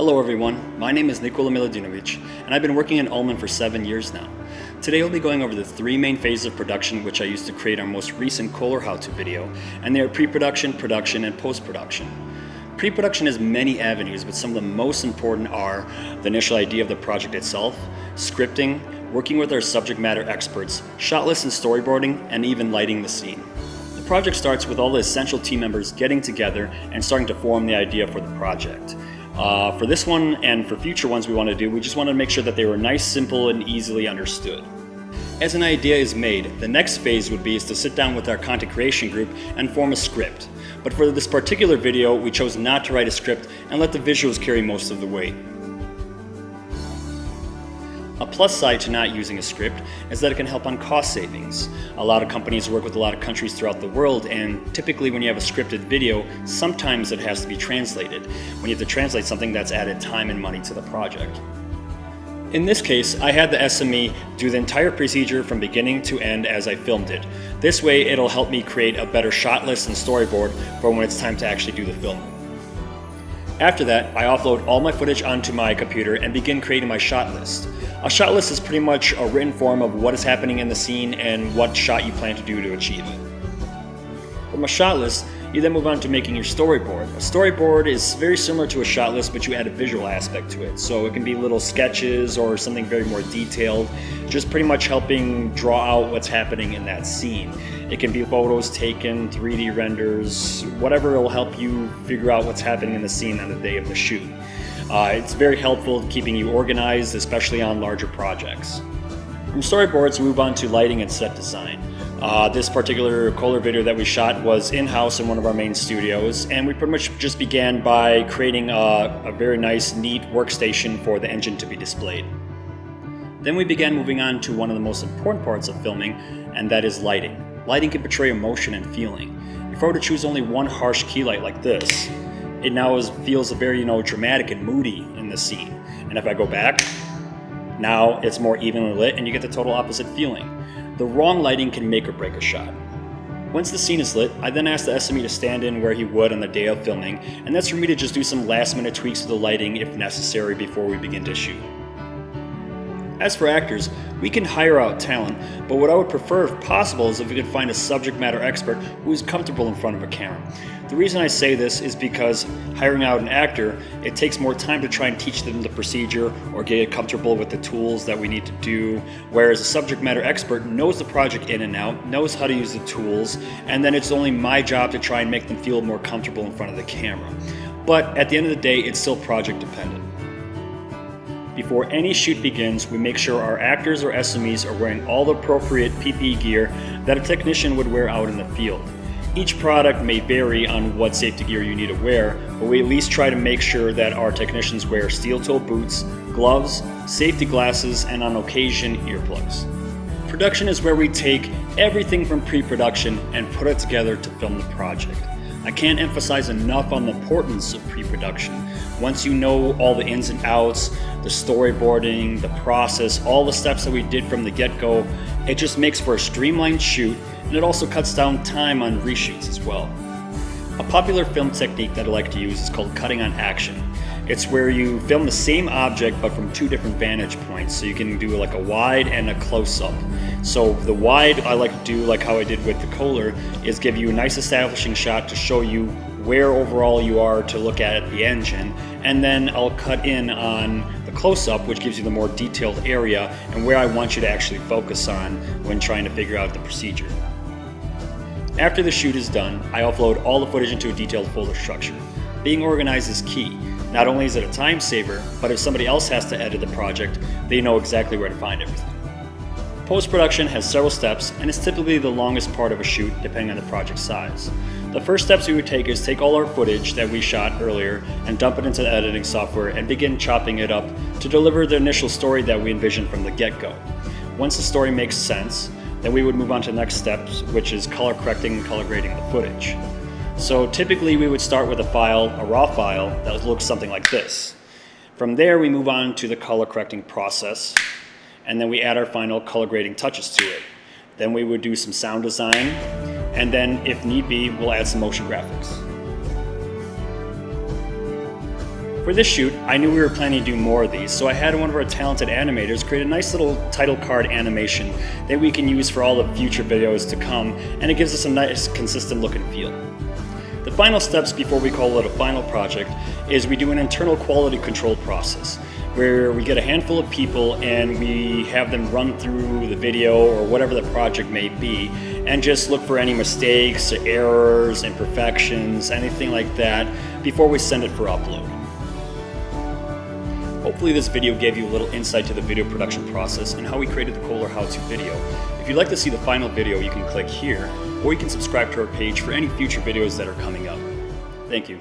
Hello everyone, my name is Nikola Miladinovic, and I've been working in Almon for 7 years now. Today I'll be going over the 3 main phases of production which I used to create our most recent Kohler how-to video, and they are pre-production, production, and post-production. Pre-production has many avenues, but some of the most important are the initial idea of the project itself, scripting, working with our subject matter experts, shot lists and storyboarding, and even lighting the scene. The project starts with all the essential team members getting together and starting to form the idea for the project. For this one and for future ones we want to do, we just want to make sure that they were nice, simple, and easily understood. As an idea is made, the next phase would be to sit down with our content creation group and form a script. But for this particular video, we chose not to write a script and let the visuals carry most of the weight. A plus side to not using a script is that it can help on cost savings. A lot of companies work with a lot of countries throughout the world, and typically when you have a scripted video, sometimes it has to be translated. When you have to translate something, that's added time and money to the project. In this case, I had the SME do the entire procedure from beginning to end as I filmed it. This way it'll help me create a better shot list and storyboard for when it's time to actually do the filming. After that, I offload all my footage onto my computer and begin creating my shot list. A shot list is pretty much a written form of what is happening in the scene and what shot you plan to do to achieve it. From a shot list, you then move on to making your storyboard. A storyboard is very similar to a shot list, but you add a visual aspect to it. So it can be little sketches or something very more detailed, just pretty much helping draw out what's happening in that scene. It can be photos taken, 3D renders, whatever will help you figure out what's happening in the scene on the day of the shoot. It's very helpful keeping you organized, especially on larger projects. From storyboards, we move on to lighting and set design. This particular Kohler video that we shot was in-house in one of our main studios, and we pretty much just began by creating a very nice, neat workstation for the engine to be displayed. Then we began moving on to one of the most important parts of filming, and that is lighting. Lighting can portray emotion and feeling. If I were to choose only one harsh key light like this, it now feels very, dramatic and moody in the scene. And if I go back, now it's more evenly lit and you get the total opposite feeling. The wrong lighting can make or break a shot. Once the scene is lit, I then ask the SME to stand in where he would on the day of filming, and that's for me to just do some last minute tweaks to the lighting if necessary before we begin to shoot. As for actors, we can hire out talent, but what I would prefer if possible is if we could find a subject matter expert who is comfortable in front of a camera. The reason I say this is because hiring out an actor, it takes more time to try and teach them the procedure or get comfortable with the tools that we need to do, whereas a subject matter expert knows the project in and out, knows how to use the tools, and then it's only my job to try and make them feel more comfortable in front of the camera. But at the end of the day, it's still project dependent. Before any shoot begins, we make sure our actors or SMEs are wearing all the appropriate PPE gear that a technician would wear out in the field. Each product may vary on what safety gear you need to wear, but we at least try to make sure that our technicians wear steel-toe boots, gloves, safety glasses, and on occasion, earplugs. Production is where we take everything from pre-production and put it together to film the project. I can't emphasize enough on the importance of pre-production. Once you know all the ins and outs, the storyboarding, the process, all the steps that we did from the get-go, it just makes for a streamlined shoot, and it also cuts down time on reshoots as well. A popular film technique that I like to use is called cutting on action. It's where you film the same object but from 2 different vantage points, so you can do like a wide and a close-up. So the wide I like to do, like how I did with the Kohler, is give you a nice establishing shot to show you where overall you are to look at the engine, and then I'll cut in on the close-up, which gives you the more detailed area and where I want you to actually focus on when trying to figure out the procedure. After the shoot is done, I upload all the footage into a detailed folder structure. Being organized is key. Not only is it a time saver, but if somebody else has to edit the project, they know exactly where to find everything. Post-production has several steps and is typically the longest part of a shoot depending on the project size. The first steps we would take is take all our footage that we shot earlier and dump it into the editing software and begin chopping it up to deliver the initial story that we envisioned from the get-go. Once the story makes sense, then we would move on to the next steps, which is color correcting and color grading the footage. So typically we would start with a raw file that looks something like this. From there we move on to the color correcting process, and then we add our final color grading touches to it. Then we would do some sound design, and then if need be, we'll add some motion graphics. For this shoot, I knew we were planning to do more of these, so I had one of our talented animators create a nice little title card animation that we can use for all the future videos to come, and it gives us a nice consistent look and feel. The final steps before we call it a final project is we do an internal quality control process where we get a handful of people and we have them run through the video or whatever the project may be and just look for any mistakes, errors, imperfections, anything like that before we send it for upload. Hopefully this video gave you a little insight to the video production process and how we created the Kohler how-to video. If you'd like to see the final video, you can click here, or you can subscribe to our page for any future videos that are coming up. Thank you.